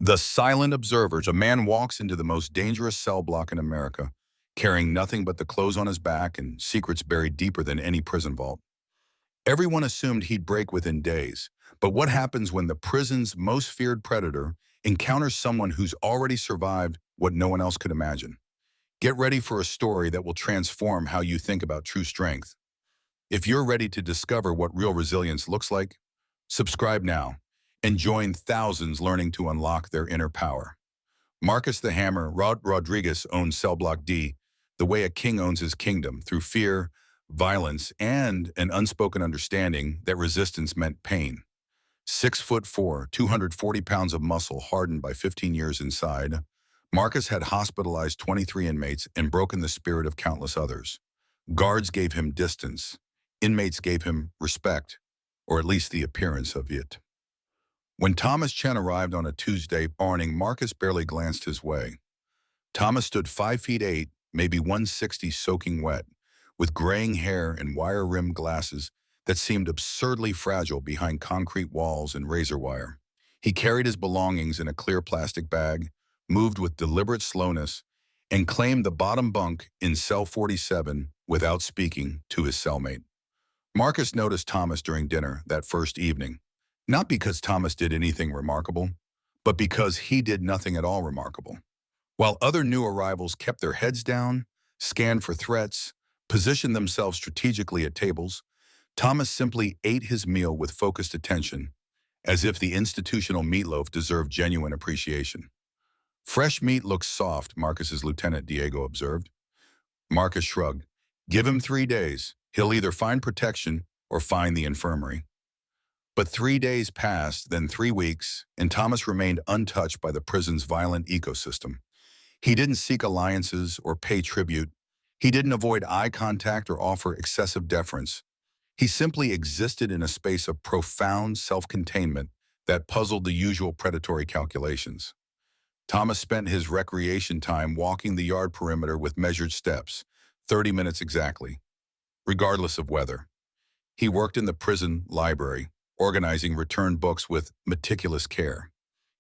The silent observers. A man walks into the most dangerous cell block in America, carrying nothing but the clothes on his back and secrets buried deeper than any prison vault. Everyone assumed he'd break within days, but what happens when the prison's most feared predator encounters someone who's already survived what no one else could imagine? Get ready for a story that will transform how you think about true strength. If you're ready to discover what real resilience looks like, subscribe now and join thousands learning to unlock their inner power. Marcus the Hammer Rodriguez owns Cell Block D, the way a king owns his kingdom, through fear, violence, and an unspoken understanding that resistance meant pain. 6'4", 240 pounds of muscle hardened by 15 years inside, Marcus had hospitalized 23 inmates and broken the spirit of countless others. Guards gave him distance. Inmates gave him respect, or at least the appearance of it. When Thomas Chen arrived on a Tuesday morning, Marcus barely glanced his way. Thomas stood 5'8", maybe 160, soaking wet, with graying hair and wire-rimmed glasses that seemed absurdly fragile behind concrete walls and razor wire. He carried his belongings in a clear plastic bag, moved with deliberate slowness, and claimed the bottom bunk in cell 47 without speaking to his cellmate. Marcus noticed Thomas during dinner that first evening, not because Thomas did anything remarkable, but because he did nothing at all remarkable. While other new arrivals kept their heads down, scanned for threats, positioned themselves strategically at tables, Thomas simply ate his meal with focused attention, as if the institutional meatloaf deserved genuine appreciation. Fresh meat looks soft, Marcus's lieutenant Diego observed. Marcus shrugged. Give him 3 days. He'll either find protection or find the infirmary. But 3 days passed, then 3 weeks, and Thomas remained untouched by the prison's violent ecosystem. He didn't seek alliances or pay tribute. He didn't avoid eye contact or offer excessive deference. He simply existed in a space of profound self-containment that puzzled the usual predatory calculations. Thomas spent his recreation time walking the yard perimeter with measured steps, 30 minutes exactly, regardless of weather. He worked in the prison library, organizing returned books with meticulous care.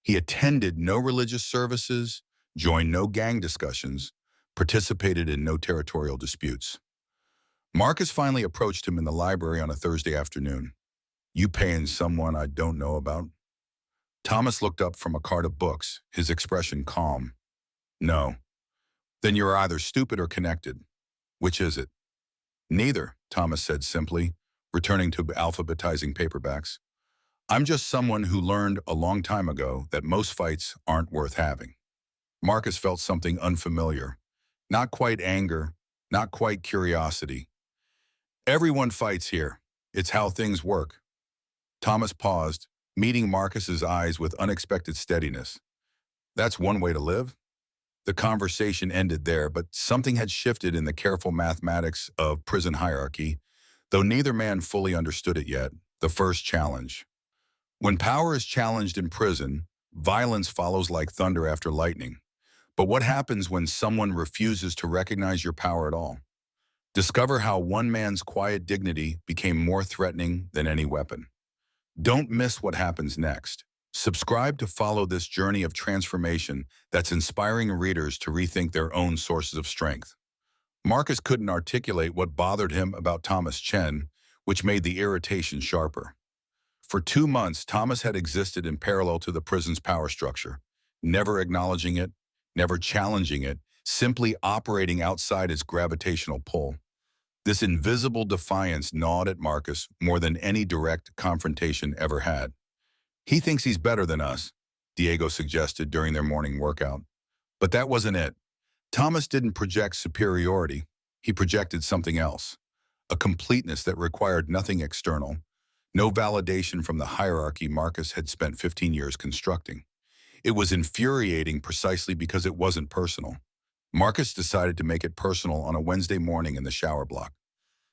He attended no religious services, joined no gang discussions, participated in no territorial disputes. Marcus finally approached him in the library on a Thursday afternoon. You paying someone I don't know about? Thomas looked up from a cart of books, his expression calm. No. Then you're either stupid or connected. Which is it? Neither, Thomas said simply, returning to alphabetizing paperbacks. I'm just someone who learned a long time ago that most fights aren't worth having. Marcus felt something unfamiliar. Not quite anger, not quite curiosity. Everyone fights here. It's how things work. Thomas paused, meeting Marcus's eyes with unexpected steadiness. That's one way to live? The conversation ended there, but something had shifted in the careful mathematics of prison hierarchy, though neither man fully understood it yet. The first challenge. When power is challenged in prison, violence follows like thunder after lightning. But what happens when someone refuses to recognize your power at all? Discover how one man's quiet dignity became more threatening than any weapon. Don't miss what happens next. Subscribe to follow this journey of transformation that's inspiring readers to rethink their own sources of strength. Marcus couldn't articulate what bothered him about Thomas Chen, which made the irritation sharper. For 2 months, Thomas had existed in parallel to the prison's power structure, never acknowledging it, never challenging it, simply operating outside its gravitational pull. This invisible defiance gnawed at Marcus more than any direct confrontation ever had. He thinks he's better than us, Diego suggested during their morning workout. But that wasn't it. Thomas didn't project superiority. He projected something else, a completeness that required nothing external, no validation from the hierarchy Marcus had spent 15 years constructing. It was infuriating precisely because it wasn't personal. Marcus decided to make it personal on a Wednesday morning in the shower block.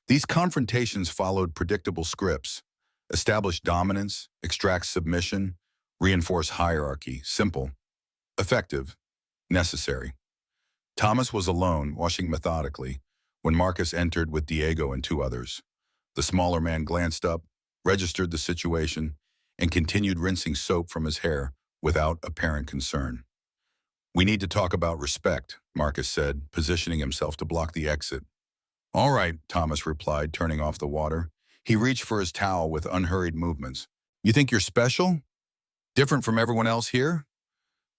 These confrontations followed predictable scripts: establish dominance, extract submission, reinforce hierarchy. Simple, effective, necessary. Thomas was alone, washing methodically, when Marcus entered with Diego and 2 others. The smaller man glanced up, registered the situation, and continued rinsing soap from his hair without apparent concern. "We need to talk about respect," Marcus said, positioning himself to block the exit. "All right," Thomas replied, turning off the water. He reached for his towel with unhurried movements. "You think you're special? Different from everyone else here?"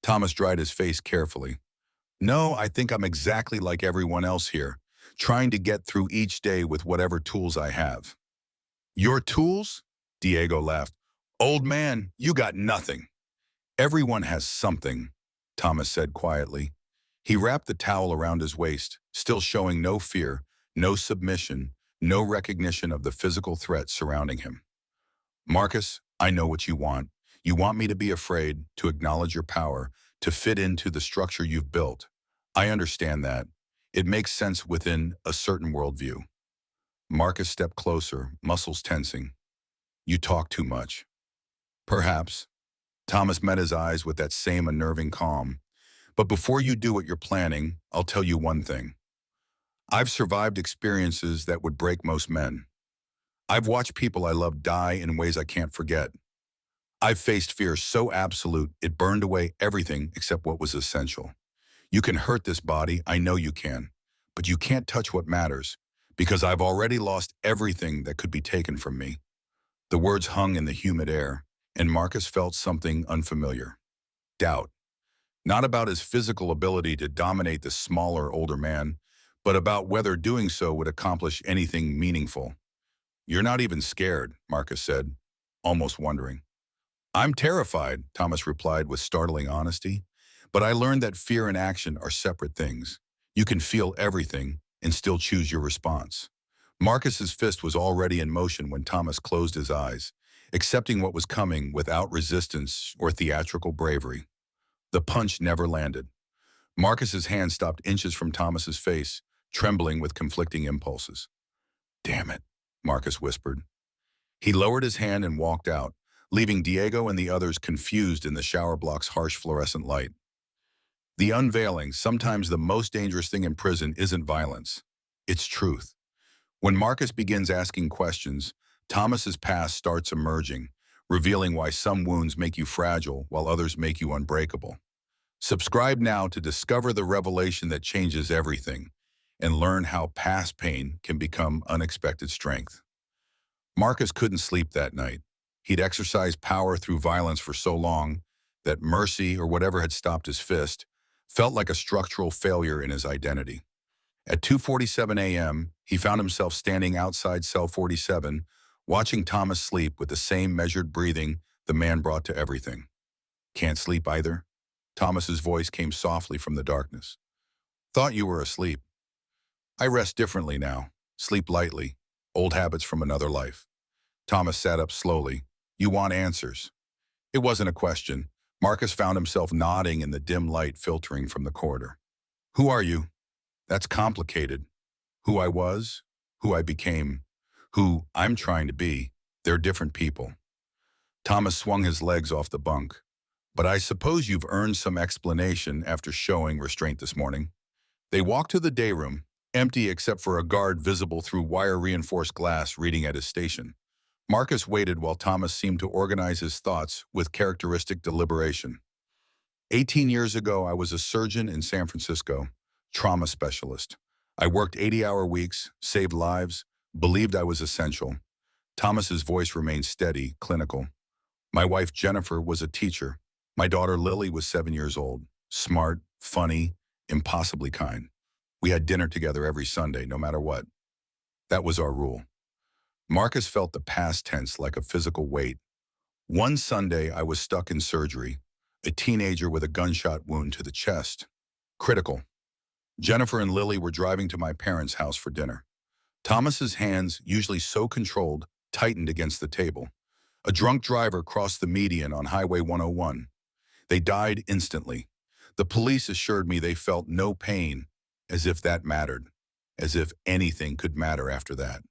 Thomas dried his face carefully. "No, I think I'm exactly like everyone else here, trying to get through each day with whatever tools I have." "Your tools?" Diego laughed. "Old man, you got nothing." "Everyone has something," Thomas said quietly. He wrapped the towel around his waist, still showing no fear, no submission, no recognition of the physical threat surrounding him. "Marcus, I know what you want. You want me to be afraid, to acknowledge your power, to fit into the structure you've built. I understand that. It makes sense within a certain worldview." Marcus stepped closer, muscles tensing. "You talk too much." "Perhaps." Thomas met his eyes with that same unnerving calm. "But before you do what you're planning, I'll tell you one thing. I've survived experiences that would break most men. I've watched people I love die in ways I can't forget. I've faced fear so absolute it burned away everything except what was essential. You can hurt this body, I know you can, but you can't touch what matters, because I've already lost everything that could be taken from me." The words hung in the humid air, and Marcus felt something unfamiliar. Doubt. Not about his physical ability to dominate the smaller, older man, but about whether doing so would accomplish anything meaningful. "You're not even scared," Marcus said, almost wondering. "I'm terrified," Thomas replied with startling honesty. "But I learned that fear and action are separate things. You can feel everything and still choose your response." Marcus's fist was already in motion when Thomas closed his eyes, accepting what was coming without resistance or theatrical bravery. The punch never landed. Marcus's hand stopped inches from Thomas's face, trembling with conflicting impulses. "Damn it," Marcus whispered. He lowered his hand and walked out, leaving Diego and the others confused in the shower block's harsh fluorescent light. The unveiling, sometimes the most dangerous thing in prison, isn't violence. It's truth. When Marcus begins asking questions, Thomas's past starts emerging, revealing why some wounds make you fragile while others make you unbreakable. Subscribe now to discover the revelation that changes everything and learn how past pain can become unexpected strength. Marcus couldn't sleep that night. He'd exercised power through violence for so long that mercy, or whatever had stopped his fist, felt like a structural failure in his identity. At 2:47 a.m., he found himself standing outside cell 47, watching Thomas sleep with the same measured breathing the man brought to everything. "Can't sleep either?" Thomas's voice came softly from the darkness. "Thought you were asleep." "I rest differently now. Sleep lightly. Old habits from another life." Thomas sat up slowly. "You want answers." It wasn't a question. Marcus found himself nodding in the dim light filtering from the corridor. "Who are you?" "That's complicated. Who I was, who I became, who I'm trying to be. They're different people." Thomas swung his legs off the bunk. "But I suppose you've earned some explanation after showing restraint this morning." They walked to the day room, empty except for a guard visible through wire-reinforced glass reading at his station. Marcus waited while Thomas seemed to organize his thoughts with characteristic deliberation. 18 years ago, I was a surgeon in San Francisco, trauma specialist. I worked 80-hour weeks, saved lives, believed I was essential. Thomas's voice remained steady, clinical. My wife, Jennifer, was a teacher. My daughter, Lily, was 7 years old, smart, funny, impossibly kind. We had dinner together every Sunday, no matter what. That was our rule. Marcus felt the past tense like a physical weight. One Sunday, I was stuck in surgery, a teenager with a gunshot wound to the chest. Critical. Jennifer and Lily were driving to my parents' house for dinner. Thomas's hands, usually so controlled, tightened against the table. A drunk driver crossed the median on Highway 101. They died instantly. The police assured me they felt no pain, as if that mattered, as if anything could matter after that.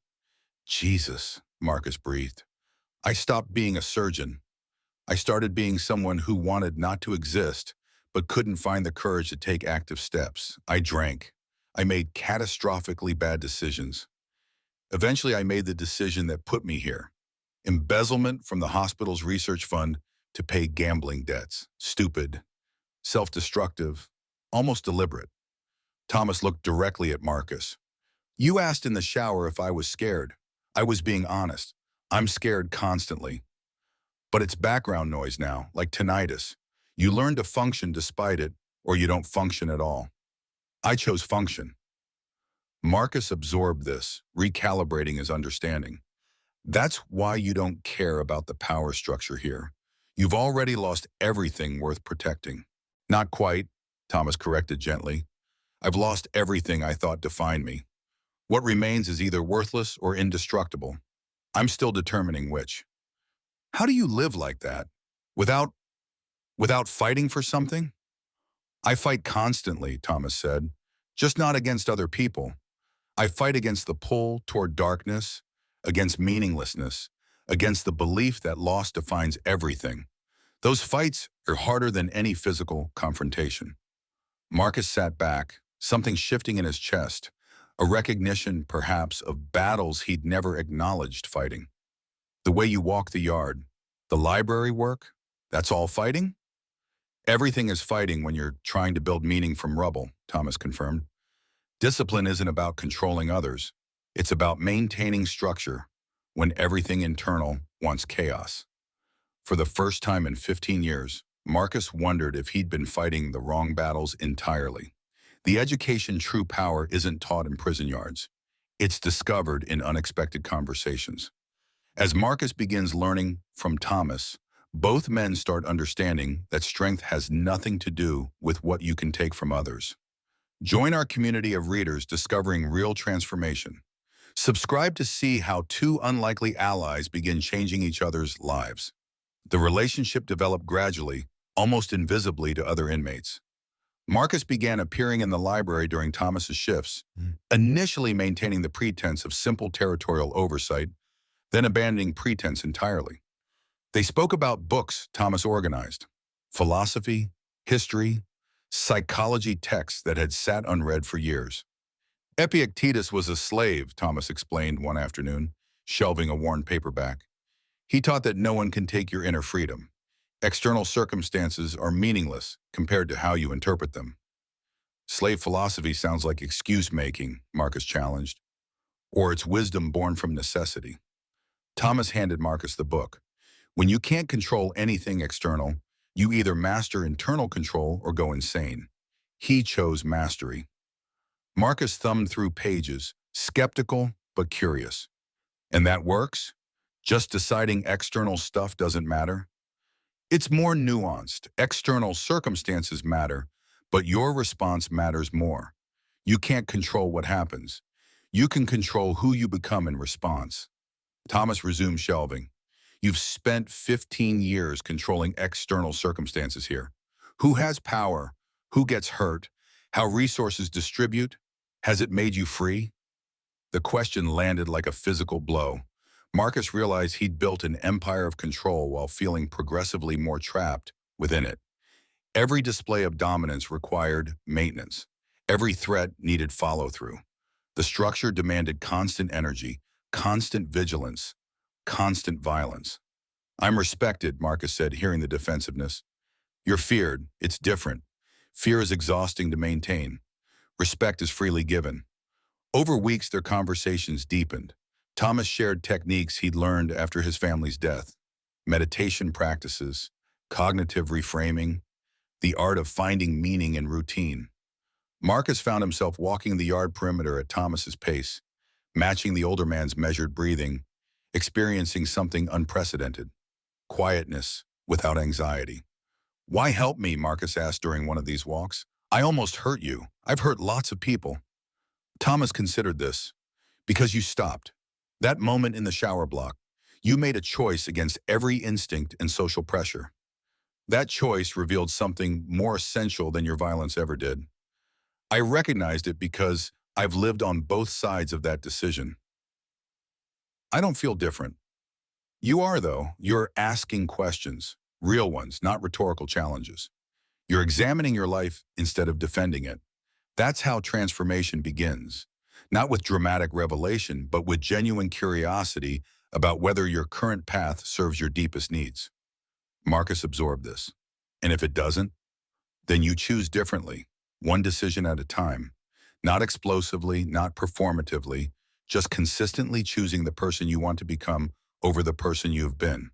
"Jesus," Marcus breathed. "I stopped being a surgeon. I started being someone who wanted not to exist, but couldn't find the courage to take active steps. I drank. I made catastrophically bad decisions. Eventually, I made the decision that put me here. Embezzlement from the hospital's research fund to pay gambling debts. Stupid, self-destructive, almost deliberate. Thomas looked directly at Marcus. You asked in the shower if I was scared. I was being honest. I'm scared constantly. But it's background noise now, like tinnitus. You learn to function despite it, or you don't function at all. I chose function. Marcus absorbed this, recalibrating his understanding. That's why you don't care about the power structure here. You've already lost everything worth protecting. Not quite, Thomas corrected gently. I've lost everything I thought defined me. What remains is either worthless or indestructible. I'm still determining which. How do you live like that? Without fighting for something? I fight constantly, Thomas said, just not against other people. I fight against the pull toward darkness, against meaninglessness, against the belief that loss defines everything. Those fights are harder than any physical confrontation. Marcus sat back, something shifting in his chest, a recognition, perhaps, of battles he'd never acknowledged fighting. The way you walk the yard, the library work, that's all fighting? Everything is fighting when you're trying to build meaning from rubble, Thomas confirmed. Discipline isn't about controlling others. It's about maintaining structure when everything internal wants chaos. For the first time in 15 years, Marcus wondered if he'd been fighting the wrong battles entirely. The education true power isn't taught in prison yards. It's discovered in unexpected conversations. As Marcus begins learning from Thomas, both men start understanding that strength has nothing to do with what you can take from others. Join our community of readers discovering real transformation. Subscribe to see how two unlikely allies begin changing each other's lives. The relationship developed gradually, almost invisibly to other inmates. Marcus began appearing in the library during Thomas's shifts, initially maintaining the pretense of simple territorial oversight, then abandoning pretense entirely. They spoke about books Thomas organized, philosophy, history, psychology texts that had sat unread for years. Epictetus was a slave, Thomas explained one afternoon, shelving a worn paperback. He taught that no one can take your inner freedom. External circumstances are meaningless compared to how you interpret them. Slave philosophy sounds like excuse-making, Marcus challenged, or it's wisdom born from necessity. Thomas handed Marcus the book. When you can't control anything external, you either master internal control or go insane. He chose mastery. Marcus thumbed through pages, skeptical but curious. And that works? Just deciding external stuff doesn't matter? It's more nuanced. External circumstances matter, but your response matters more. You can't control what happens. You can control who you become in response. Thomas resumed shelving. You've spent 15 years controlling external circumstances here. Who has power? Who gets hurt? How resources distribute? Has it made you free? The question landed like a physical blow. Marcus realized he'd built an empire of control while feeling progressively more trapped within it. Every display of dominance required maintenance. Every threat needed follow-through. The structure demanded constant energy, constant vigilance, constant violence. I'm respected, Marcus said, hearing the defensiveness. You're feared. It's different. Fear is exhausting to maintain. Respect is freely given. Over weeks, their conversations deepened. Thomas shared techniques he'd learned after his family's death. Meditation practices, cognitive reframing, the art of finding meaning in routine. Marcus found himself walking the yard perimeter at Thomas's pace, matching the older man's measured breathing, experiencing something unprecedented. Quietness without anxiety. Why help me? Marcus asked during one of these walks. I almost hurt you. I've hurt lots of people. Thomas considered this. Because you stopped. That moment in the shower block, you made a choice against every instinct and social pressure. That choice revealed something more essential than your violence ever did. I recognized it because I've lived on both sides of that decision. I don't feel different. You are, though. You're asking questions, real ones, not rhetorical challenges. You're examining your life instead of defending it. That's how transformation begins, not with dramatic revelation, but with genuine curiosity about whether your current path serves your deepest needs. Marcus absorbed this. And if it doesn't, then you choose differently, one decision at a time. Not explosively, not performatively, just consistently choosing the person you want to become over the person you've been.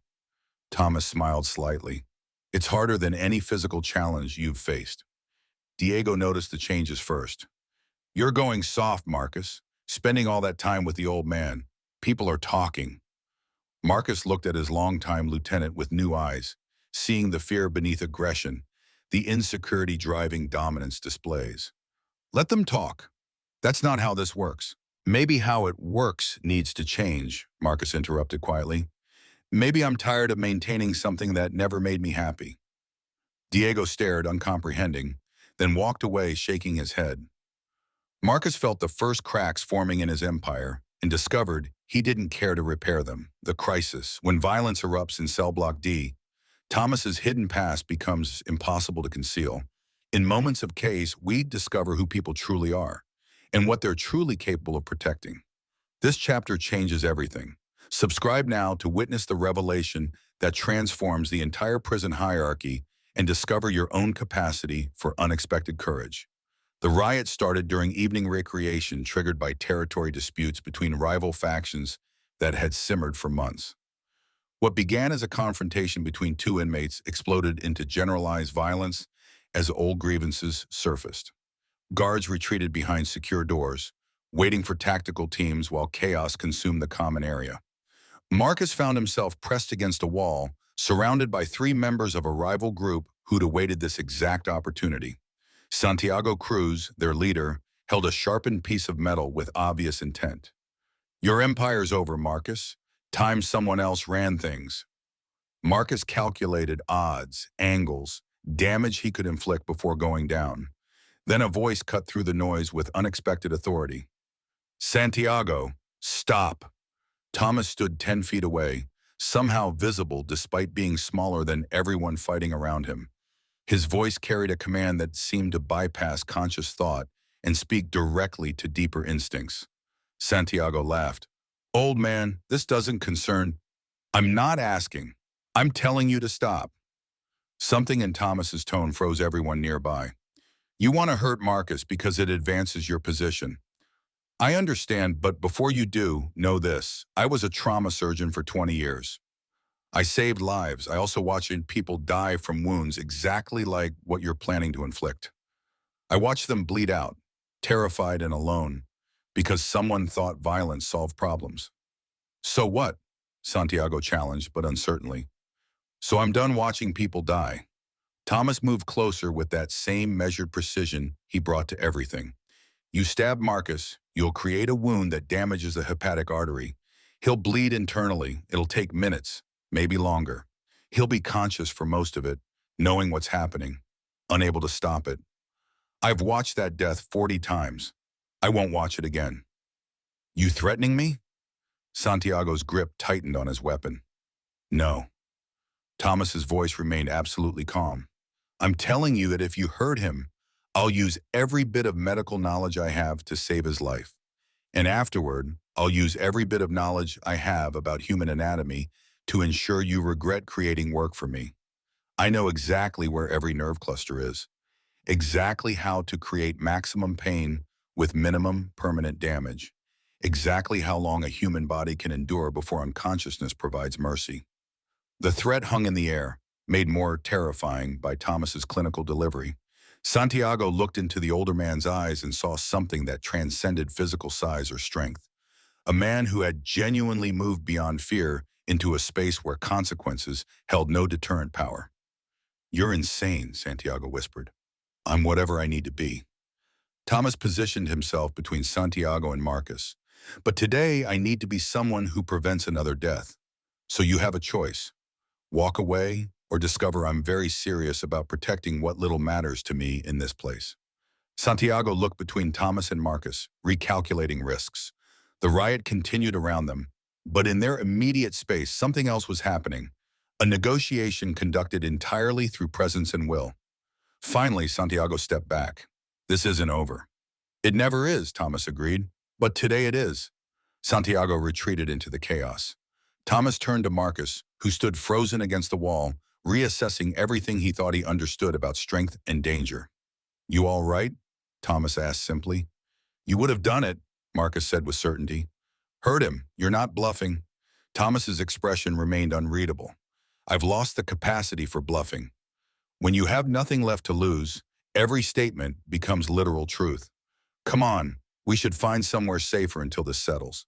Thomas smiled slightly. It's harder than any physical challenge you've faced. Diego noticed the changes first. You're going soft, Marcus. Spending all that time with the old man. People are talking. Marcus looked at his longtime lieutenant with new eyes, seeing the fear beneath aggression, the insecurity driving dominance displays. Let them talk. That's not how this works. Maybe how it works needs to change, Marcus interrupted quietly. Maybe I'm tired of maintaining something that never made me happy. Diego stared, uncomprehending, then walked away, shaking his head. Marcus felt the first cracks forming in his empire and discovered he didn't care to repair them. The crisis, when violence erupts in Cell Block D, Thomas's hidden past becomes impossible to conceal. In moments of chaos, we discover who people truly are and what they're truly capable of protecting. This chapter changes everything. Subscribe now to witness the revelation that transforms the entire prison hierarchy and discover your own capacity for unexpected courage. The riot started during evening recreation triggered by territory disputes between rival factions that had simmered for months. What began as a confrontation between two inmates exploded into generalized violence as old grievances surfaced. Guards retreated behind secure doors, waiting for tactical teams while chaos consumed the common area. Marcus found himself pressed against a wall, surrounded by three members of a rival group who'd awaited this exact opportunity. Santiago Cruz, their leader, held a sharpened piece of metal with obvious intent. Your empire's over, Marcus. Time someone else ran things. Marcus calculated odds, angles, damage he could inflict before going down. Then a voice cut through the noise with unexpected authority. Santiago, stop. Thomas stood 10 feet away, somehow visible despite being smaller than everyone fighting around him. His voice carried a command that seemed to bypass conscious thought and speak directly to deeper instincts. Santiago laughed. Old man, this doesn't concern. I'm not asking. I'm telling you to stop. Something in Thomas's tone froze everyone nearby. You want to hurt Marcus because it advances your position. I understand, but before you do, know this. I was a trauma surgeon for 20 years. I saved lives. I also watched people die from wounds exactly like what you're planning to inflict. I watched them bleed out, terrified and alone, because someone thought violence solved problems. So what? Santiago challenged, but uncertainly. So I'm done watching people die. Thomas moved closer with that same measured precision he brought to everything. You stab Marcus, you'll create a wound that damages the hepatic artery. He'll bleed internally. It'll take minutes, maybe longer. He'll be conscious for most of it, knowing what's happening, unable to stop it. I've watched that death 40 times. I won't watch it again. You threatening me? Santiago's grip tightened on his weapon. No. Thomas's voice remained absolutely calm. I'm telling you that if you hurt him, I'll use every bit of medical knowledge I have to save his life. And afterward, I'll use every bit of knowledge I have about human anatomy to ensure you regret creating work for me. I know exactly where every nerve cluster is, exactly how to create maximum pain with minimum permanent damage, exactly how long a human body can endure before unconsciousness provides mercy. The threat hung in the air, made more terrifying by Thomas's clinical delivery. Santiago looked into the older man's eyes and saw something that transcended physical size or strength. A man who had genuinely moved beyond fear into a space where consequences held no deterrent power. You're insane, Santiago whispered. I'm whatever I need to be. Thomas positioned himself between Santiago and Marcus. But today I need to be someone who prevents another death. So you have a choice. Walk away or discover I'm very serious about protecting what little matters to me in this place. Santiago looked between Thomas and Marcus, recalculating risks. The riot continued around them, but in their immediate space, something else was happening. A negotiation conducted entirely through presence and will. Finally, Santiago stepped back. This isn't over. It never is, Thomas agreed, but today it is. Santiago retreated into the chaos. Thomas turned to Marcus, who stood frozen against the wall, reassessing everything he thought he understood about strength and danger. "You all right?" Thomas asked simply. "You would have done it," Marcus said with certainty. "Heard him. You're not bluffing." Thomas's expression remained unreadable. "I've lost the capacity for bluffing. When you have nothing left to lose, every statement becomes literal truth. Come on, we should find somewhere safer until this settles."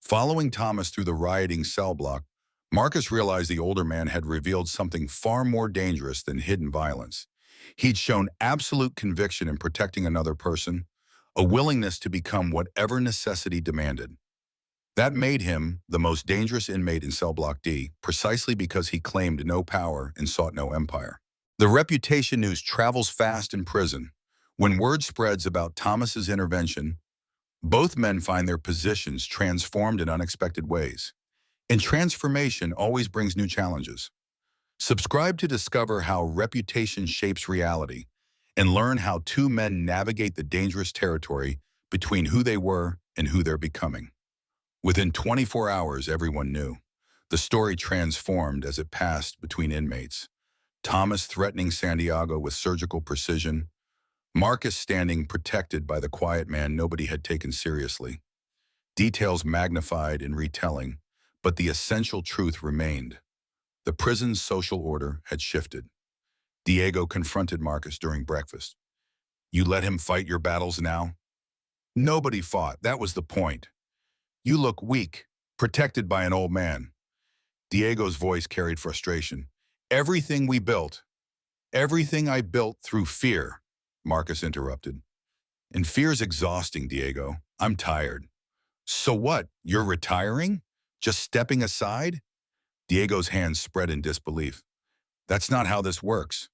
Following Thomas through the rioting cell block, Marcus realized the older man had revealed something far more dangerous than hidden violence. He'd shown absolute conviction in protecting another person, a willingness to become whatever necessity demanded. That made him the most dangerous inmate in cell block D, precisely because he claimed no power and sought no empire. The reputation news travels fast in prison. When word spreads about Thomas's intervention, both men find their positions transformed in unexpected ways. And transformation always brings new challenges. Subscribe to discover how reputation shapes reality and learn how two men navigate the dangerous territory between who they were and who they're becoming. Within 24 hours, everyone knew. The story transformed as it passed between inmates. Thomas threatening Santiago with surgical precision, Marcus standing protected by the quiet man nobody had taken seriously. Details magnified in retelling, but the essential truth remained. The prison's social order had shifted. Diego confronted Marcus during breakfast. "You let him fight your battles now?" "Nobody fought, that was the point. You look weak, protected by an old man." Diego's voice carried frustration. "Everything we built, everything I built through fear," Marcus interrupted. "And fear's exhausting, Diego. I'm tired." "So what, you're retiring? Just stepping aside?" Diego's hands spread in disbelief. "That's not how this works."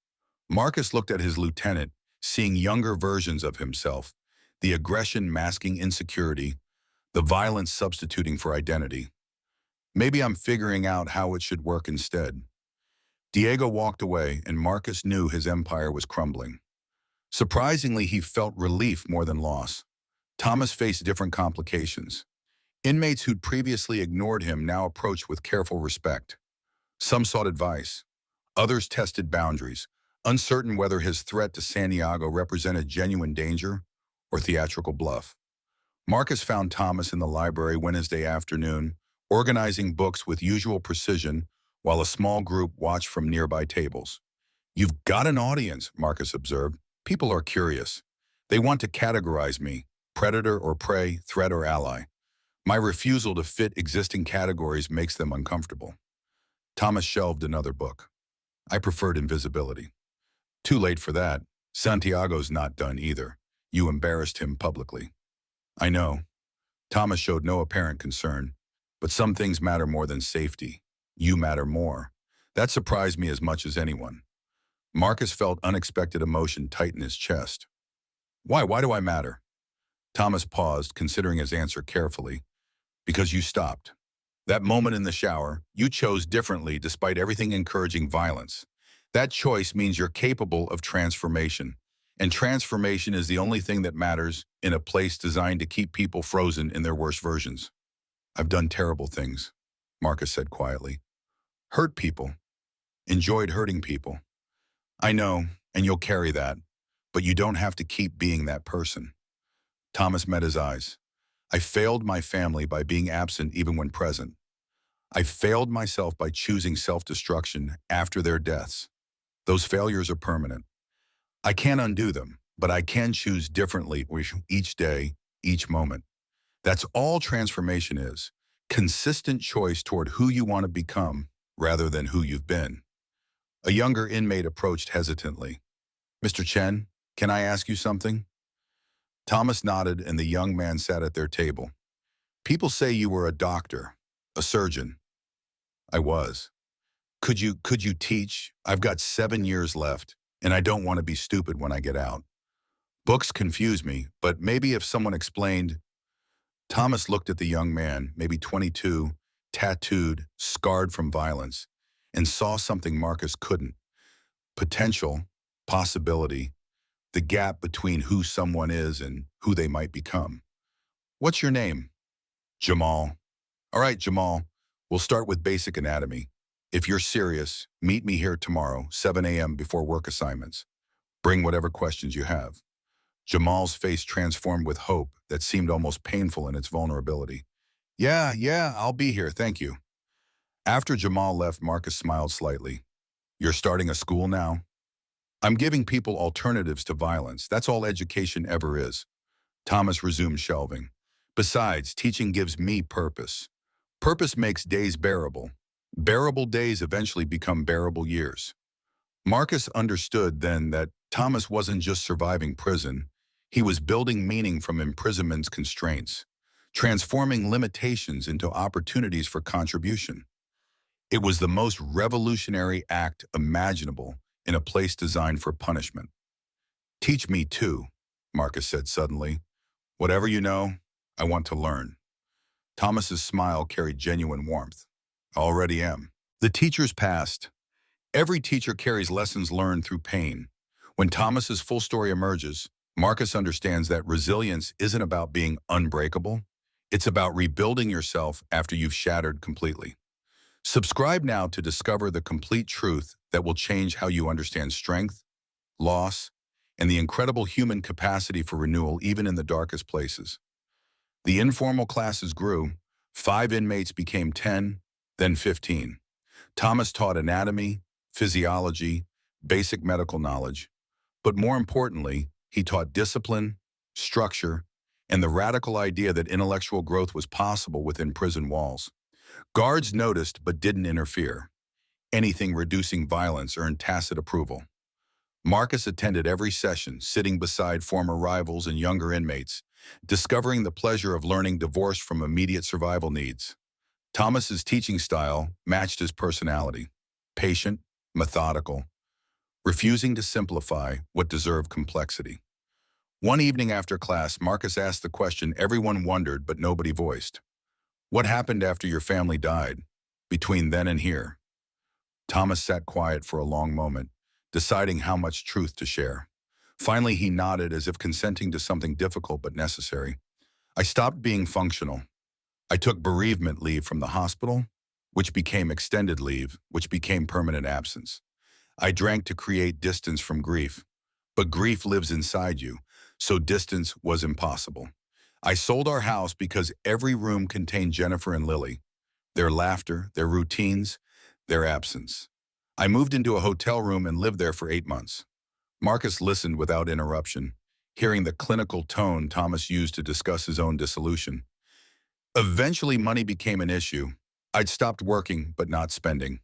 Marcus looked at his lieutenant, seeing younger versions of himself, the aggression masking insecurity, the violence substituting for identity. "Maybe I'm figuring out how it should work instead." Diego walked away, and Marcus knew his empire was crumbling. Surprisingly, he felt relief more than loss. Thomas faced different complications. Inmates who'd previously ignored him now approached with careful respect. Some sought advice. Others tested boundaries, uncertain whether his threat to Santiago represented genuine danger or theatrical bluff. Marcus found Thomas in the library Wednesday afternoon, organizing books with usual precision while a small group watched from nearby tables. "You've got an audience," Marcus observed. "People are curious. They want to categorize me, predator or prey, threat or ally. My refusal to fit existing categories makes them uncomfortable." Thomas shelved another book. "I preferred invisibility." "Too late for that. Santiago's not done either. You embarrassed him publicly." "I know." Thomas showed no apparent concern. "But some things matter more than safety. You matter more." That surprised me as much as anyone. Marcus felt unexpected emotion tighten his chest. "Why? Why do I matter?" Thomas paused, considering his answer carefully. "Because you stopped. That moment in the shower, you chose differently despite everything encouraging violence. That choice means you're capable of transformation. And transformation is the only thing that matters in a place designed to keep people frozen in their worst versions." "I've done terrible things," Marcus said quietly. "Hurt people. Enjoyed hurting people." "I know, and you'll carry that. But you don't have to keep being that person." Thomas met his eyes. "I failed my family by being absent even when present. I failed myself by choosing self-destruction after their deaths. Those failures are permanent. I can't undo them, but I can choose differently each day, each moment. That's all transformation is. Consistent choice toward who you want to become rather than who you've been." A younger inmate approached hesitantly. "Mr. Chen, can I ask you something?" Thomas nodded, and the young man sat at their table. "People say you were a doctor, a surgeon." "I was." Could you teach? I've got 7 years left, and I don't want to be stupid when I get out." "Books confuse me, but maybe if someone explained." Thomas looked at the young man, maybe 22, tattooed, scarred from violence, and saw something Marcus couldn't. Potential, possibility, the gap between who someone is and who they might become. "What's your name?" "Jamal." "All right, Jamal, we'll start with basic anatomy. If you're serious, meet me here tomorrow, 7 a.m. before work assignments. Bring whatever questions you have. Jamal's face transformed with hope that seemed almost painful in its vulnerability. Yeah, I'll be here, thank you. After Jamal left, Marcus smiled slightly. You're starting a school now? I'm giving people alternatives to violence. That's all education ever is. Thomas resumed shelving. Besides, teaching gives me purpose. Purpose makes days bearable. Bearable days eventually become bearable years. Marcus understood then that Thomas wasn't just surviving prison. He was building meaning from imprisonment's constraints, transforming limitations into opportunities for contribution. It was the most revolutionary act imaginable in a place designed for punishment. Teach me too, Marcus said suddenly. Whatever you know, I want to learn. Thomas's smile carried genuine warmth. I already am. The teachers passed. Every teacher carries lessons learned through pain. When Thomas's full story emerges, Marcus understands that resilience isn't about being unbreakable. It's about rebuilding yourself after you've shattered completely. Subscribe now to discover the complete truth that will change how you understand strength, loss, and the incredible human capacity for renewal even in the darkest places. The informal classes grew. 5 inmates became 10, then 15. Thomas taught anatomy, physiology, basic medical knowledge, but more importantly, he taught discipline, structure, and the radical idea that intellectual growth was possible within prison walls. Guards noticed but didn't interfere. Anything reducing violence earned tacit approval. Marcus attended every session, sitting beside former rivals and younger inmates, discovering the pleasure of learning divorced from immediate survival needs. Thomas's teaching style matched his personality, patient, methodical, refusing to simplify what deserved complexity. One evening after class, Marcus asked the question everyone wondered but nobody voiced. What happened after your family died, between then and here? Thomas sat quiet for a long moment, deciding how much truth to share. Finally, he nodded as if consenting to something difficult but necessary. I stopped being functional. I took bereavement leave from the hospital, which became extended leave, which became permanent absence. I drank to create distance from grief, but grief lives inside you, so distance was impossible. I sold our house because every room contained Jennifer and Lily, their laughter, their routines, their absence. I moved into a hotel room and lived there for 8 months. Marcus listened without interruption, hearing the clinical tone Thomas used to discuss his own dissolution. Eventually, money became an issue. I'd stopped working, but not spending.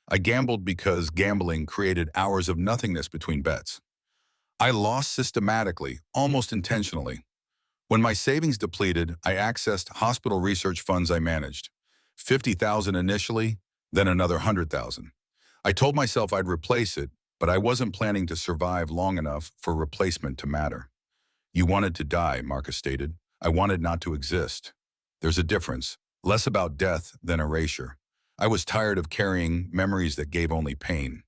I gambled because gambling created hours of nothingness between bets. I lost systematically, almost intentionally. When my savings depleted, I accessed hospital research funds I managed. 50,000 initially, then another 100,000. I told myself I'd replace it, but I wasn't planning to survive long enough for replacement to matter. You wanted to die, Marcus stated. I wanted not to exist. There's a difference, less about death than erasure. I was tired of carrying memories that gave only pain.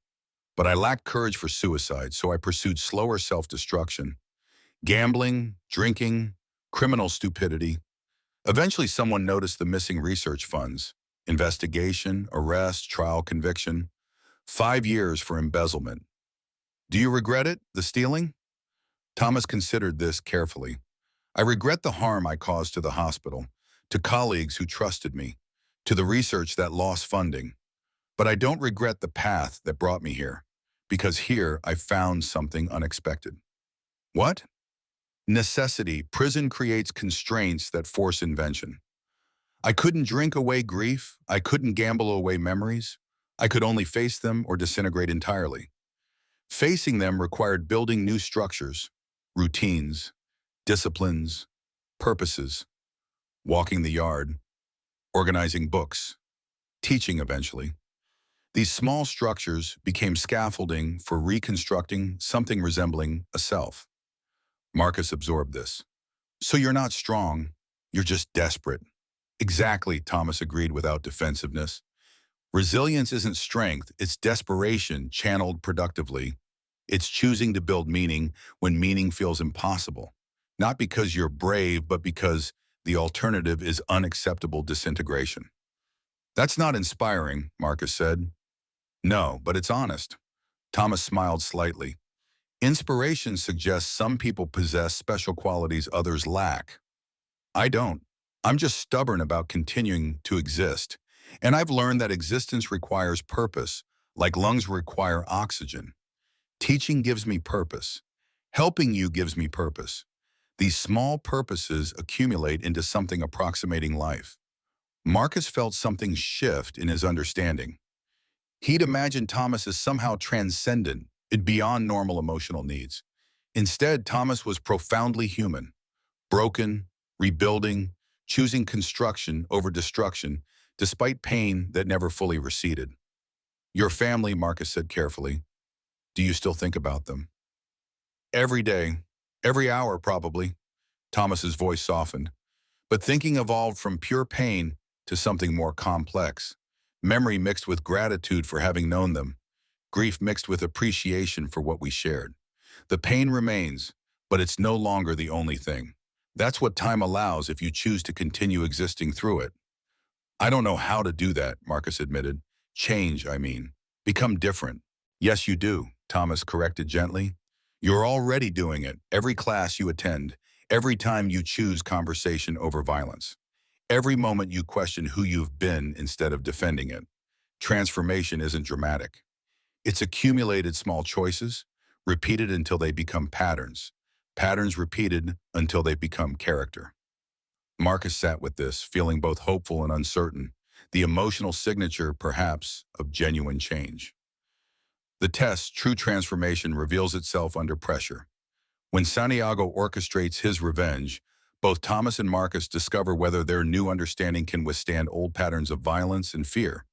But I lacked courage for suicide, so I pursued slower self-destruction. Gambling, drinking, criminal stupidity. Eventually, someone noticed the missing research funds. Investigation, arrest, trial, conviction. 5 years for embezzlement. Do you regret it, the stealing? Thomas considered this carefully. I regret the harm I caused to the hospital, to colleagues who trusted me, to the research that lost funding. But I don't regret the path that brought me here, because here I found something unexpected. What? Necessity. Prison creates constraints that force invention. I couldn't drink away grief. I couldn't gamble away memories. I could only face them or disintegrate entirely. Facing them required building new structures, routines, disciplines, purposes, walking the yard, organizing books, teaching eventually. These small structures became scaffolding for reconstructing something resembling a self. Marcus absorbed this. So you're not strong, you're just desperate. Exactly, Thomas agreed without defensiveness. Resilience isn't strength, it's desperation channeled productively. It's choosing to build meaning when meaning feels impossible. Not because you're brave, but because the alternative is unacceptable disintegration. That's not inspiring, Marcus said. No, but it's honest. Thomas smiled slightly. Inspiration suggests some people possess special qualities others lack. I don't. I'm just stubborn about continuing to exist. And I've learned that existence requires purpose, like lungs require oxygen. Teaching gives me purpose. Helping you gives me purpose. These small purposes accumulate into something approximating life. Marcus felt something shift in his understanding. He'd imagined Thomas as somehow transcendent and beyond normal emotional needs. Instead, Thomas was profoundly human, broken, rebuilding, choosing construction over destruction, despite pain that never fully receded. Your family, Marcus said carefully. Do you still think about them? Every day, every hour probably. Thomas's voice softened. But thinking evolved from pure pain to something more complex. Memory mixed with gratitude for having known them. Grief mixed with appreciation for what we shared. The pain remains, but it's no longer the only thing. That's what time allows if you choose to continue existing through it. I don't know how to do that, Marcus admitted. Change, I mean. Become different. Yes, you do, Thomas corrected gently. You're already doing it, every class you attend, every time you choose conversation over violence, every moment you question who you've been instead of defending it. Transformation isn't dramatic. It's accumulated small choices, repeated until they become patterns, patterns repeated until they become character. Marcus sat with this, feeling both hopeful and uncertain, the emotional signature, perhaps, of genuine change. The test, true transformation, reveals itself under pressure. When Santiago orchestrates his revenge, both Thomas and Marcus discover whether their new understanding can withstand old patterns of violence and fear.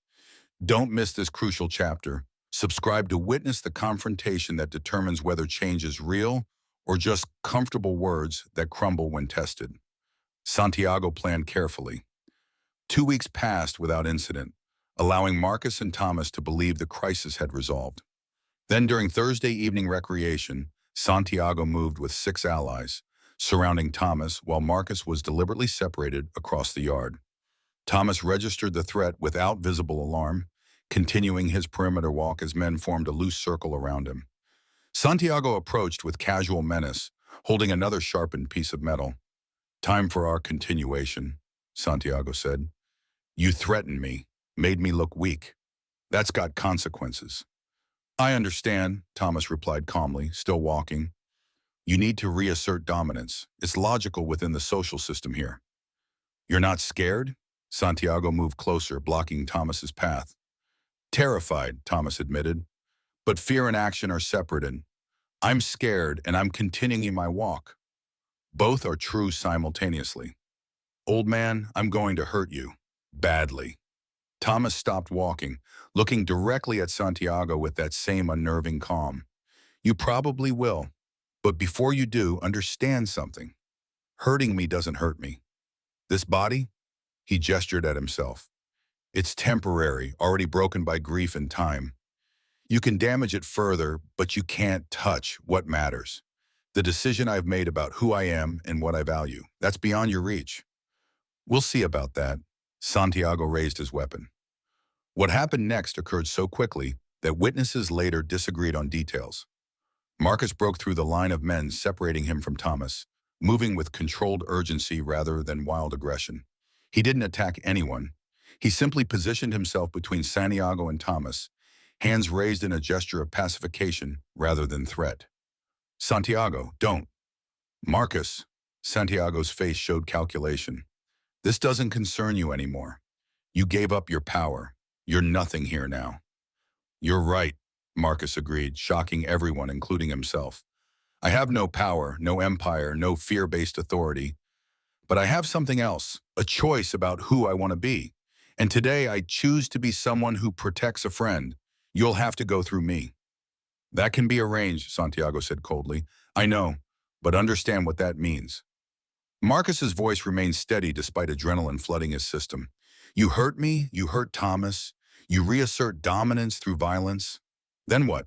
Don't miss this crucial chapter. Subscribe to witness the confrontation that determines whether change is real or just comfortable words that crumble when tested. Santiago planned carefully. 2 weeks passed without incident, allowing Marcus and Thomas to believe the crisis had resolved. Then during Thursday evening recreation, Santiago moved with 6 allies, surrounding Thomas while Marcus was deliberately separated across the yard. Thomas registered the threat without visible alarm, continuing his perimeter walk as men formed a loose circle around him. Santiago approached with casual menace, holding another sharpened piece of metal. Time for our continuation, Santiago said. You threatened me, made me look weak. That's got consequences. I understand, Thomas replied calmly, still walking. You need to reassert dominance. It's logical within the social system here. You're not scared? Santiago moved closer, blocking Thomas's path. Terrified, Thomas admitted. But fear and action are separate, and I'm scared and I'm continuing my walk. Both are true simultaneously. Old man, I'm going to hurt you. Badly. Thomas stopped walking, looking directly at Santiago with that same unnerving calm. You probably will, but before you do, understand something. Hurting me doesn't hurt me. This body? He gestured at himself. It's temporary, already broken by grief and time. You can damage it further, but you can't touch what matters. The decision I've made about who I am and what I value. That's beyond your reach. We'll see about that. Santiago raised his weapon. What happened next occurred so quickly that witnesses later disagreed on details. Marcus broke through the line of men separating him from Thomas, moving with controlled urgency rather than wild aggression. He didn't attack anyone. He simply positioned himself between Santiago and Thomas, hands raised in a gesture of pacification rather than threat. Santiago, don't. Marcus, Santiago's face showed calculation. This doesn't concern you anymore. You gave up your power. You're nothing here now. You're right, Marcus agreed, shocking everyone, including himself. I have no power, no empire, no fear-based authority. But I have something else, a choice about who I want to be. And today I choose to be someone who protects a friend. You'll have to go through me. That can be arranged, Santiago said coldly. I know, but understand what that means. Marcus's voice remained steady despite adrenaline flooding his system. You hurt me, you hurt Thomas, you reassert dominance through violence. Then what?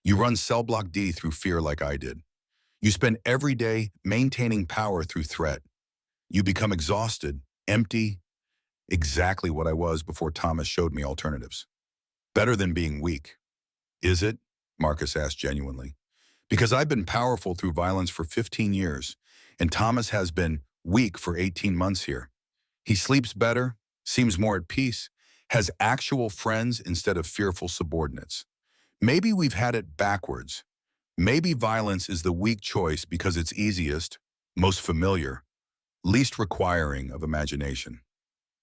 You run cell block D through fear like I did. You spend every day maintaining power through threat. You become exhausted, empty, exactly what I was before Thomas showed me alternatives. Better than being weak. Is it? Marcus asked genuinely. Because I've been powerful through violence for 15 years, and Thomas has been weak for 18 months here. He sleeps better, seems more at peace, has actual friends instead of fearful subordinates. Maybe we've had it backwards. Maybe violence is the weak choice because it's easiest, most familiar, least requiring of imagination.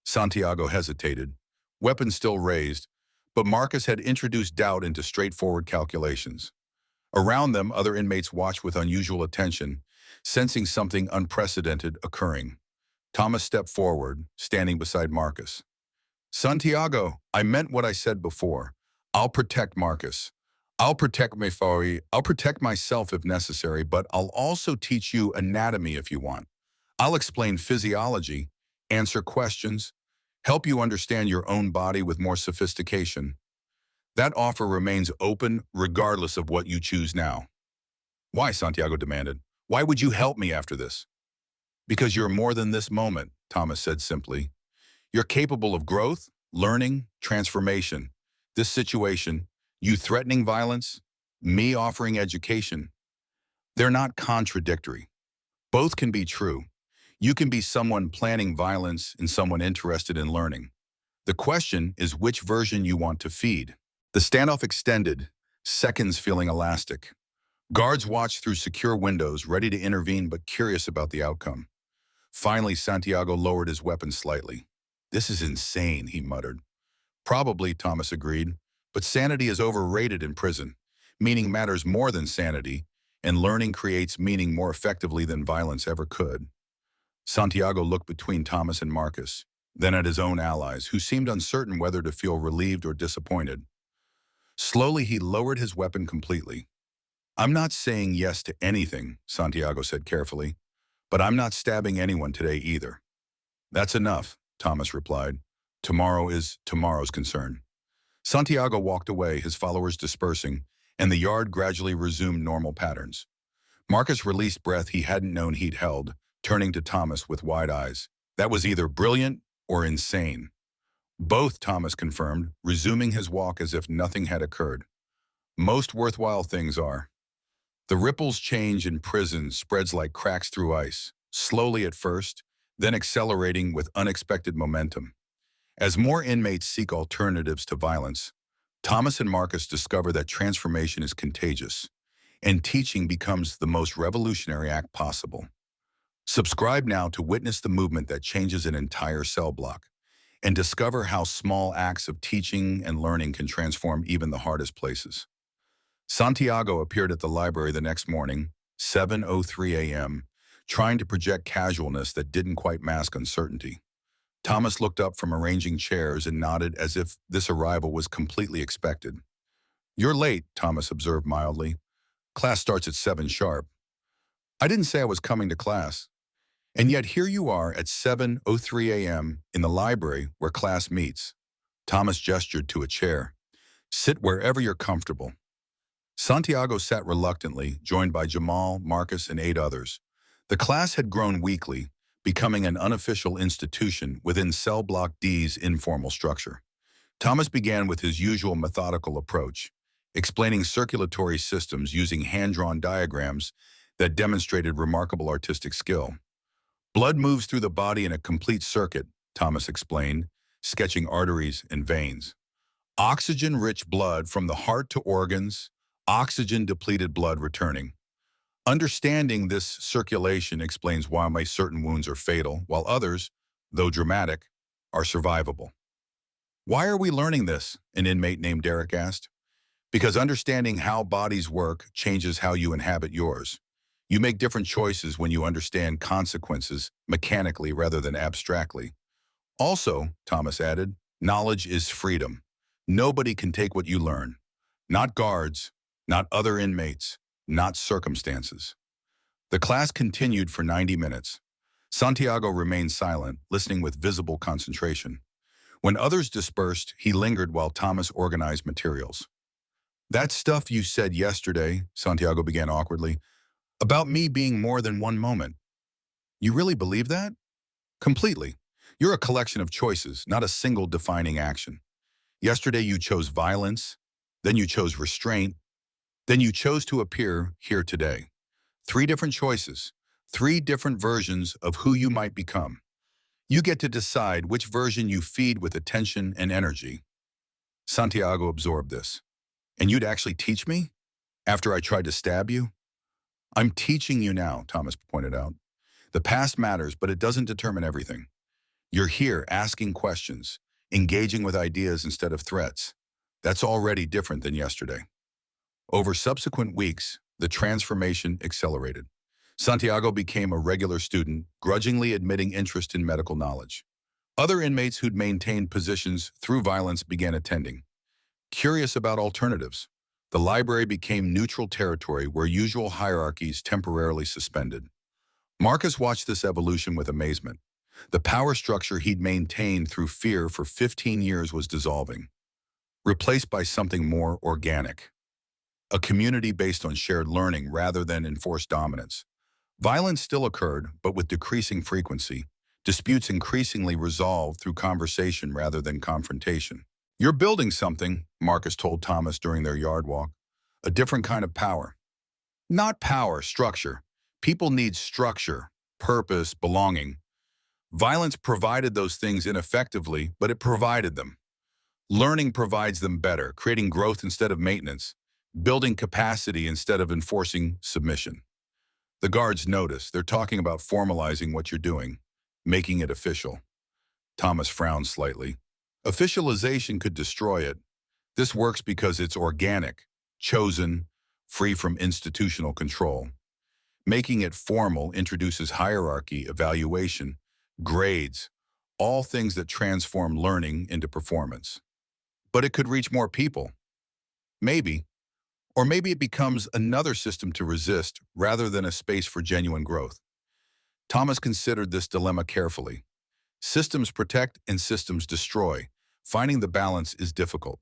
Santiago hesitated, weapon still raised, but Marcus had introduced doubt into straightforward calculations. Around them, other inmates watched with unusual attention, sensing something unprecedented occurring. Thomas stepped forward, standing beside Marcus. Santiago, I meant what I said before. I'll protect Marcus. I'll protect Mayfari. I'll protect myself if necessary, but I'll also teach you anatomy if you want. I'll explain physiology, answer questions, help you understand your own body with more sophistication. That offer remains open regardless of what you choose now. Why? Santiago demanded. Why would you help me after this? Because you're more than this moment, Thomas said simply. You're capable of growth, learning, transformation. This situation, you threatening violence, me offering education, they're not contradictory. Both can be true. You can be someone planning violence and someone interested in learning. The question is which version you want to feed. The standoff extended, seconds feeling elastic. Guards watched through secure windows, ready to intervene but curious about the outcome. Finally, Santiago lowered his weapon slightly. This is insane, he muttered. Probably, Thomas agreed, but sanity is overrated in prison. Meaning matters more than sanity, and learning creates meaning more effectively than violence ever could. Santiago looked between Thomas and Marcus, then at his own allies, who seemed uncertain whether to feel relieved or disappointed. Slowly, he lowered his weapon completely. I'm not saying yes to anything, Santiago said carefully, but I'm not stabbing anyone today either. That's enough, Thomas replied. Tomorrow is tomorrow's concern. Santiago walked away, his followers dispersing, and the yard gradually resumed normal patterns. Marcus released breath he hadn't known he'd held, turning to Thomas with wide eyes. That was either brilliant or insane. Both, Thomas confirmed, resuming his walk as if nothing had occurred. Most worthwhile things are. The ripples change in prison spreads like cracks through ice, slowly at first, then accelerating with unexpected momentum. As more inmates seek alternatives to violence, Thomas and Marcus discover that transformation is contagious, and teaching becomes the most revolutionary act possible. Subscribe now to witness the movement that changes an entire cell block, and discover how small acts of teaching and learning can transform even the hardest places. Santiago appeared at the library the next morning, 7:03 a.m., trying to project casualness that didn't quite mask uncertainty. Thomas looked up from arranging chairs and nodded as if this arrival was completely expected. You're late, Thomas observed mildly. Class starts at 7 sharp. I didn't say I was coming to class. And yet here you are at 7:03 a.m. in the library where class meets. Thomas gestured to a chair. Sit wherever you're comfortable. Santiago sat reluctantly, joined by Jamal, Marcus, and 8 others. The class had grown weekly, becoming an unofficial institution within Cell Block D's informal structure. Thomas began with his usual methodical approach, explaining circulatory systems using hand-drawn diagrams that demonstrated remarkable artistic skill. Blood moves through the body in a complete circuit, Thomas explained, sketching arteries and veins. Oxygen-rich blood from the heart to organs, oxygen-depleted blood returning. Understanding this circulation explains why certain wounds are fatal, while others, though dramatic, are survivable. Why are we learning this? An inmate named Derek asked. Because understanding how bodies work changes how you inhabit yours. You make different choices when you understand consequences mechanically rather than abstractly. Also, Thomas added, knowledge is freedom. Nobody can take what you learn. Not guards, not other inmates, not circumstances. The class continued for 90 minutes. Santiago remained silent, listening with visible concentration. When others dispersed, he lingered while Thomas organized materials. That stuff you said yesterday, Santiago began awkwardly, about me being more than one moment. You really believe that? Completely. You're a collection of choices, not a single defining action. Yesterday you chose violence, then you chose restraint, then you chose to appear here today. Three different choices, three different versions of who you might become. You get to decide which version you feed with attention and energy. Santiago absorbed this. And you'd actually teach me? After I tried to stab you? I'm teaching you now, Thomas pointed out. The past matters, but it doesn't determine everything. You're here asking questions, engaging with ideas instead of threats. That's already different than yesterday. Over subsequent weeks, the transformation accelerated. Santiago became a regular student, grudgingly admitting interest in medical knowledge. Other inmates who'd maintained positions through violence began attending, curious about alternatives. The library became neutral territory where usual hierarchies temporarily suspended. Marcus watched this evolution with amazement. The power structure he'd maintained through fear for 15 years was dissolving, replaced by something more organic. A community based on shared learning rather than enforced dominance. Violence still occurred, but with decreasing frequency. Disputes increasingly resolved through conversation rather than confrontation. You're building something, Marcus told Thomas during their yard walk. A different kind of power. Not power, structure. People need structure, purpose, belonging. Violence provided those things ineffectively, but it provided them. Learning provides them better, creating growth instead of maintenance, building capacity instead of enforcing submission. The guards notice. They're talking about formalizing what you're doing, making it official. Thomas frowned slightly. Officialization could destroy it. This works because it's organic, chosen, free from institutional control. Making it formal introduces hierarchy, evaluation, grades, all things that transform learning into performance. But it could reach more people. Maybe. Or maybe it becomes another system to resist rather than a space for genuine growth. Thomas considered this dilemma carefully. Systems protect and systems destroy. Finding the balance is difficult.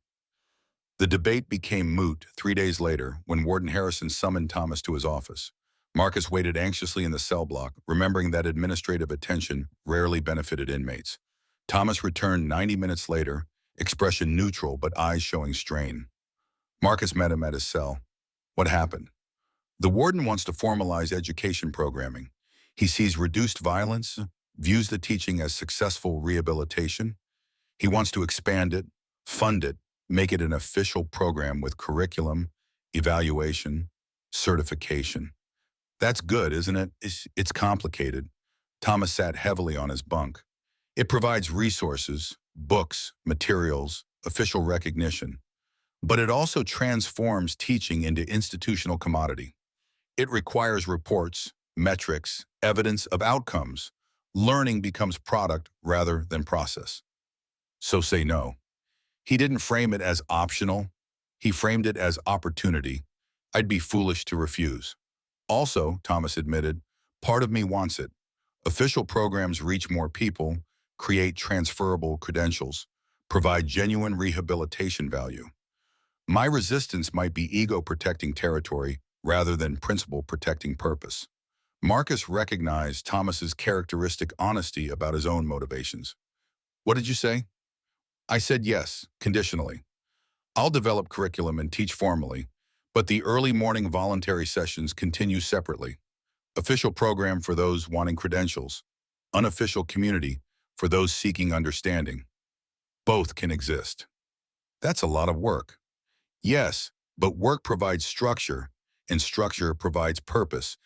The debate became moot 3 days later when Warden Harrison summoned Thomas to his office. Marcus waited anxiously in the cell block, remembering that administrative attention rarely benefited inmates. Thomas returned 90 minutes later, expression neutral but eyes showing strain. Marcus met him at his cell. What happened? The warden wants to formalize education programming. He sees reduced violence, views the teaching as successful rehabilitation. He wants to expand it, fund it, make it an official program with curriculum, evaluation, certification. That's good, isn't it? It's complicated. Thomas sat heavily on his bunk. It provides resources, books, materials, official recognition. But it also transforms teaching into institutional commodity. It requires reports, metrics, evidence of outcomes. Learning becomes product rather than process. So say no. He didn't frame it as optional. He framed it as opportunity. I'd be foolish to refuse. Also, Thomas admitted, part of me wants it. Official programs reach more people, create transferable credentials, provide genuine rehabilitation value. My resistance might be ego-protecting territory rather than principle-protecting purpose. Marcus recognized Thomas's characteristic honesty about his own motivations. What did you say? I said yes, conditionally. I'll develop curriculum and teach formally, but the early morning voluntary sessions continue separately. Official program for those wanting credentials, unofficial community for those seeking understanding. Both can exist. That's a lot of work. Yes, but work provides structure, and structure provides purpose,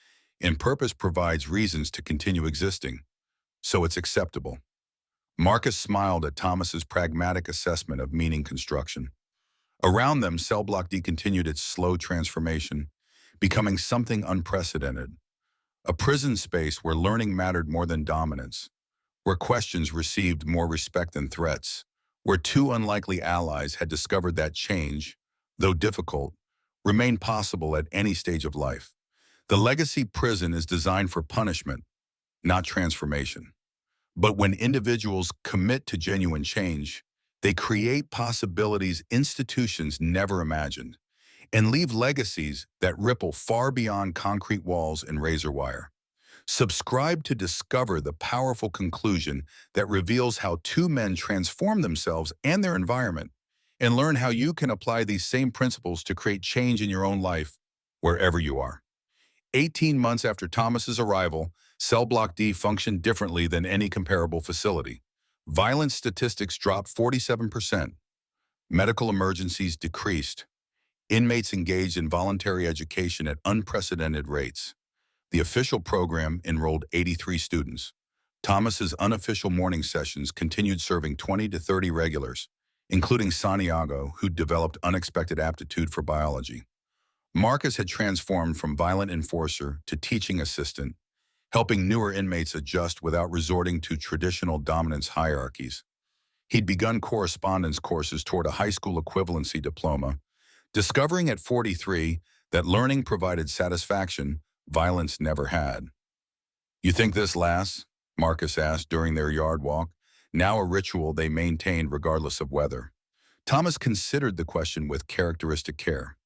and purpose provides reasons to continue existing. So it's acceptable. Marcus smiled at Thomas's pragmatic assessment of meaning construction. Around them, Cell Block D continued its slow transformation, becoming something unprecedented. A prison space where learning mattered more than dominance, where questions received more respect than threats, where two unlikely allies had discovered that change, though difficult, remained possible at any stage of life. The legacy prison is designed for punishment, not transformation. But when individuals commit to genuine change, they create possibilities institutions never imagined and leave legacies that ripple far beyond concrete walls and razor wire. Subscribe to discover the powerful conclusion that reveals how two men transform themselves and their environment and learn how you can apply these same principles to create change in your own life wherever you are. 18 months after Thomas's arrival, Cell Block D functioned differently than any comparable facility. Violence statistics dropped 47%. Medical emergencies decreased. Inmates engaged in voluntary education at unprecedented rates. The official program enrolled 83 students. Thomas's unofficial morning sessions continued serving 20 to 30 regulars, including Santiago, who developed unexpected aptitude for biology. Marcus had transformed from violent enforcer to teaching assistant, helping newer inmates adjust without resorting to traditional dominance hierarchies. He'd begun correspondence courses toward a high school equivalency diploma, discovering at 43 that learning provided satisfaction violence never had. "You think this lasts?" Marcus asked during their yard walk, now a ritual they maintained regardless of weather. Thomas considered the question with characteristic care.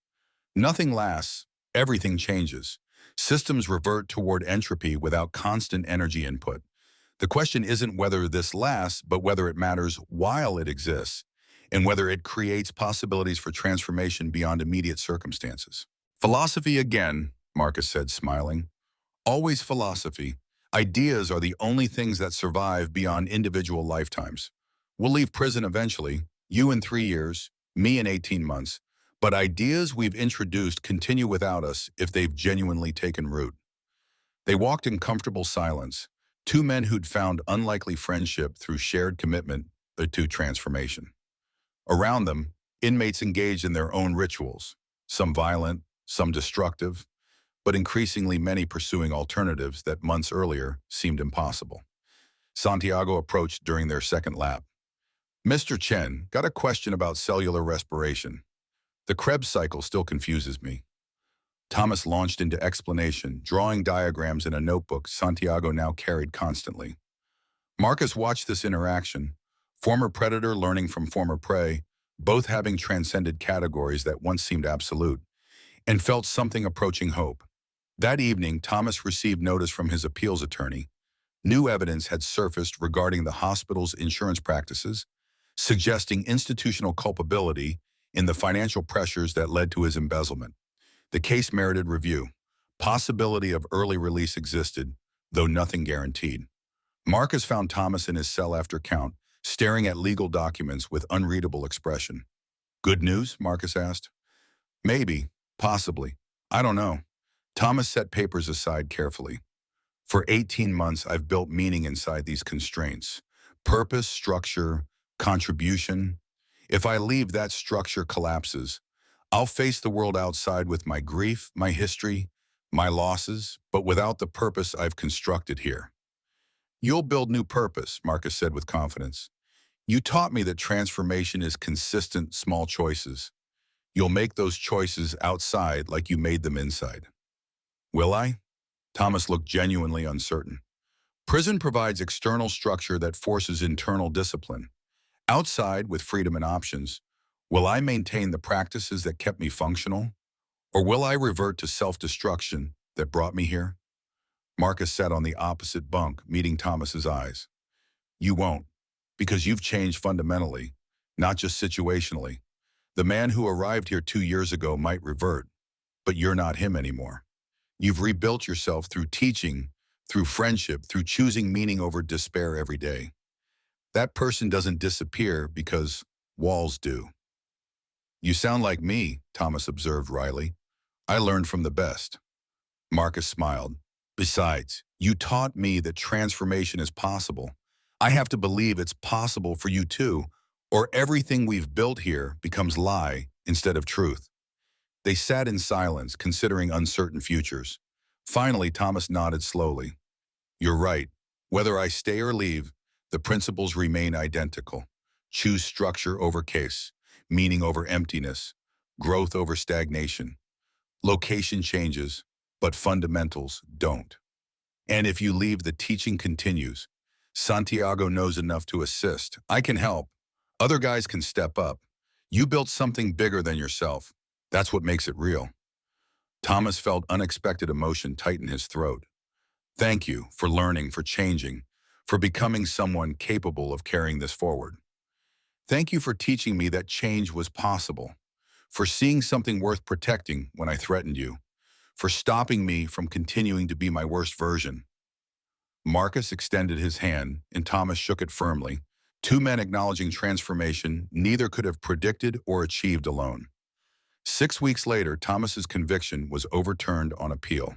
Nothing lasts, everything changes. Systems revert toward entropy without constant energy input. The question isn't whether this lasts, but whether it matters while it exists, and whether it creates possibilities for transformation beyond immediate circumstances. "Philosophy again," Marcus said, smiling. "Always philosophy. Ideas are the only things that survive beyond individual lifetimes. We'll leave prison eventually, you in 3 years, me in 18 months, but ideas we've introduced continue without us if they've genuinely taken root." They walked in comfortable silence, two men who'd found unlikely friendship through shared commitment to transformation. Around them, inmates engaged in their own rituals, some violent, some destructive, but increasingly many pursuing alternatives that months earlier seemed impossible. Santiago approached during their second lap. "Mr. Chen, got a question about cellular respiration. The Krebs cycle still confuses me." Thomas launched into explanation, drawing diagrams in a notebook Santiago now carried constantly. Marcus watched this interaction, former predator learning from former prey, both having transcended categories that once seemed absolute, and felt something approaching hope. That evening, Thomas received notice from his appeals attorney. New evidence had surfaced regarding the hospital's insurance practices, suggesting institutional culpability in the financial pressures that led to his embezzlement. The case merited review. Possibility of early release existed, though nothing guaranteed. Marcus found Thomas in his cell after count, staring at legal documents with unreadable expression. "Good news?" Marcus asked. "Maybe, possibly. I don't know." Thomas set papers aside carefully. "For 18 months, I've built meaning inside these constraints. Purpose, structure, contribution. If I leave, that structure collapses. I'll face the world outside with my grief, my history, my losses, but without the purpose I've constructed here." "You'll build new purpose," Marcus said with confidence. "You taught me that transformation is consistent, small choices. You'll make those choices outside like you made them inside." "Will I?" Thomas looked genuinely uncertain. "Prison provides external structure that forces internal discipline. Outside, with freedom and options, will I maintain the practices that kept me functional? Or will I revert to self-destruction that brought me here?" Marcus sat on the opposite bunk, meeting Thomas's eyes. "You won't, because you've changed fundamentally, not just situationally. The man who arrived here 2 years ago might revert, but you're not him anymore. You've rebuilt yourself through teaching, through friendship, through choosing meaning over despair every day. That person doesn't disappear because walls do." "You sound like me," Thomas observed wryly. "I learned from the best." Marcus smiled. "Besides, you taught me that transformation is possible. I have to believe it's possible for you too, or everything we've built here becomes lie instead of truth." They sat in silence, considering uncertain futures. Finally, Thomas nodded slowly. "You're right. Whether I stay or leave, the principles remain identical. Choose structure over case, meaning over emptiness, growth over stagnation. Location changes, but fundamentals don't. And if you leave, the teaching continues. Santiago knows enough to assist. I can help. Other guys can step up. You built something bigger than yourself. That's what makes it real." Thomas felt unexpected emotion tighten his throat. "Thank you for learning, for changing, for becoming someone capable of carrying this forward." Thank you for teaching me that change was possible, for seeing something worth protecting when I threatened you, for stopping me from continuing to be my worst version. Marcus extended his hand, and Thomas shook it firmly. Two men acknowledging transformation neither could have predicted or achieved alone. 6 weeks later, Thomas's conviction was overturned on appeal.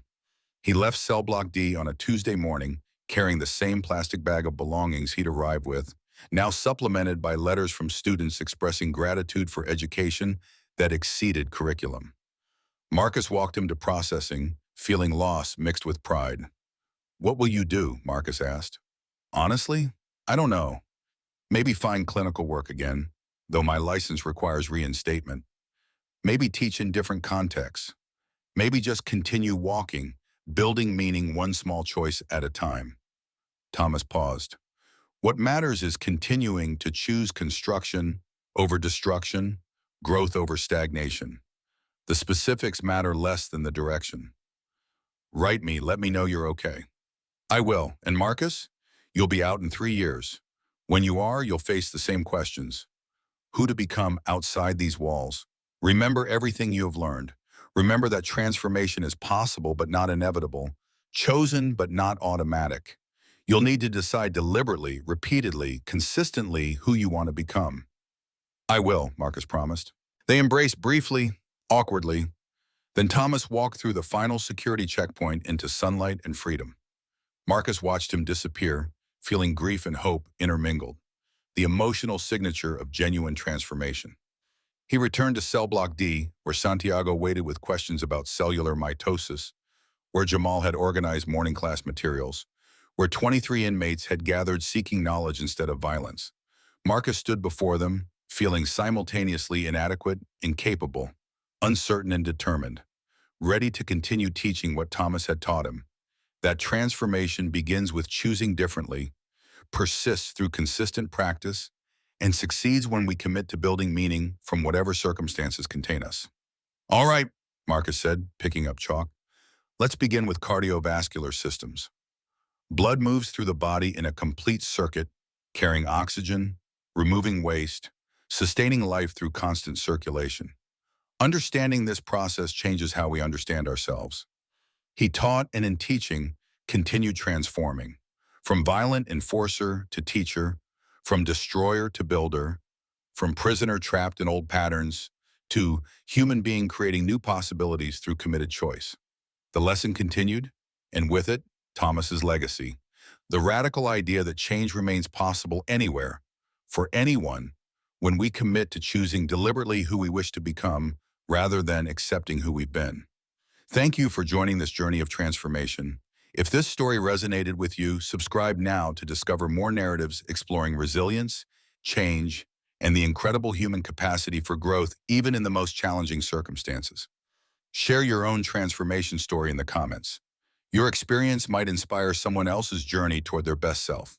He left cell block D on a Tuesday morning, carrying the same plastic bag of belongings he'd arrived with, now supplemented by letters from students expressing gratitude for education that exceeded curriculum. Marcus walked him to processing, feeling loss mixed with pride. "What will you do?" Marcus asked. "Honestly, I don't know. Maybe find clinical work again, though my license requires reinstatement. Maybe teach in different contexts. Maybe just continue walking, building meaning one small choice at a time." Thomas paused. "What matters is continuing to choose construction over destruction, growth over stagnation. The specifics matter less than the direction. Write me, let me know you're okay." "I will. And Marcus, you'll be out in 3 years. When you are, you'll face the same questions. Who to become outside these walls. Remember everything you have learned. Remember that transformation is possible but not inevitable, chosen but not automatic. You'll need to decide deliberately, repeatedly, consistently who you want to become." "I will," Marcus promised. They embraced briefly, awkwardly. Then Thomas walked through the final security checkpoint into sunlight and freedom. Marcus watched him disappear, feeling grief and hope intermingled, the emotional signature of genuine transformation. He returned to cell block D, where Santiago waited with questions about cellular mitosis, where Jamal had organized morning class materials, where 23 inmates had gathered seeking knowledge instead of violence. Marcus stood before them, feeling simultaneously inadequate, incapable, uncertain and determined, ready to continue teaching what Thomas had taught him. That transformation begins with choosing differently, persists through consistent practice, and succeeds when we commit to building meaning from whatever circumstances contain us. "All right," Marcus said, picking up chalk. "Let's begin with cardiovascular systems. Blood moves through the body in a complete circuit, carrying oxygen, removing waste, sustaining life through constant circulation. Understanding this process changes how we understand ourselves." He taught, and in teaching, continued transforming. From violent enforcer to teacher, from destroyer to builder, from prisoner trapped in old patterns to human being creating new possibilities through committed choice. The lesson continued, and with it, Thomas's legacy. The radical idea that change remains possible anywhere, for anyone, when we commit to choosing deliberately who we wish to become rather than accepting who we've been. Thank you for joining this journey of transformation. If this story resonated with you, subscribe now to discover more narratives exploring resilience, change, and the incredible human capacity for growth even in the most challenging circumstances. Share your own transformation story in the comments. Your experience might inspire someone else's journey toward their best self.